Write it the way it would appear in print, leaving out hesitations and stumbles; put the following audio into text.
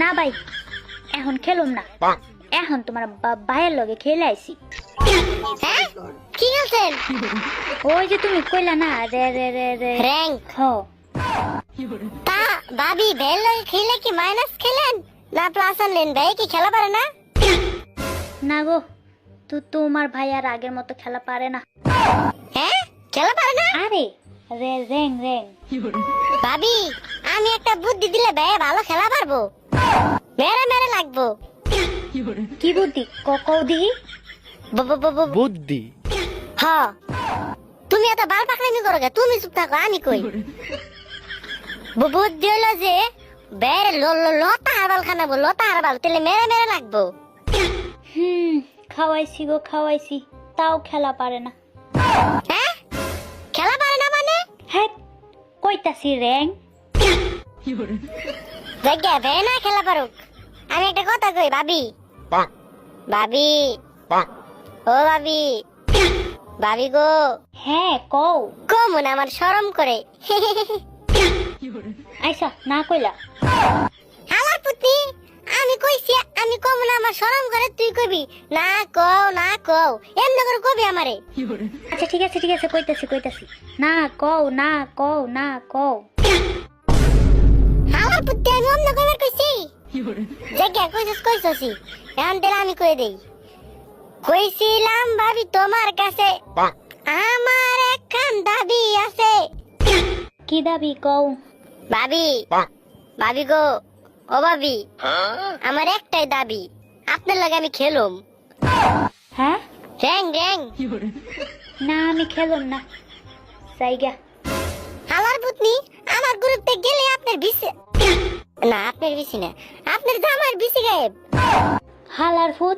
না ভাই, এখন খেলুম না, এখন তোমার ভাইয়ের লগে খেলে আইছি। হ্যাঁ কি খেলছেন? ওই যে তুমি কইলা না রে রে রে রে র্যাঙ্ক। হ। তা ভাবি বেল লগে খেলে কি মাইনাস খেলেন না প্লাস আনলেন? ভাই কি খেলা পারে না? না গো, তোমার ভাই আর আগের মতো খেলা পারে না। হ্যাঁ খেলা পারে না? আরে রে র্যাং র্যাং। ভাবি আমি একটা বুদ্ধি দিলে ভাই ভালো খেলা পারবো, মেরে মেরে লাগবো। কি বুদ্ধি কও দি? বুদ্ধি? হ তুমি এত বাল পাকড়ামি করো কে? তুমি চুপ থাকো, আমি কই। বুদ্ধি হলো যে বের লতা হারবাল খানাবো, লতা হারবাল তেলে মেরে মেরে লাগবো। খাওয়াইছি গো খাওয়াইছি, তাও খেলা পারে না। হ্যাঁ খেলা পারে না মানে? হ্যাঁ কইতাছি র্যাং। জায়গা বে না খেলা পারুক। আমি একটা কথা কই ভাবি, ভাবি ও ভাবি, ভাবি গো। হ্যাঁ কও। কমন আমার শরম করে। আইসা না কইলা। হালার পুতি আমি কইছি আমি কমন আমার শরম করে, তুই কইবি না কও না কও এমনি করে কবি আমারে। আচ্ছা ঠিক আছে কইতাছি। না কও না কও না কও। হালার পুতি আমি অন্য কইবার কইছি। জায়গা কইছছি এখন দিলে আমি কই দেই। কইছিলাম ভাবি তোমার কাছে আমার একখান দাবি আছে। কি দাবি কও? ভাবি ভাবি গো, ও ভাবি আমার একটাই দাবি, আপনার লাগে আমি খেলুম। হ্যাঁ র্যাং র্যাং। না আমি খেলুম না, জায়গা। হালার পুতনি আমার গ্রুপে গেলে আপনার বিসি না, আপনার বিসি না, আপনার জামার বিসি গায়েব। হালার ফুট।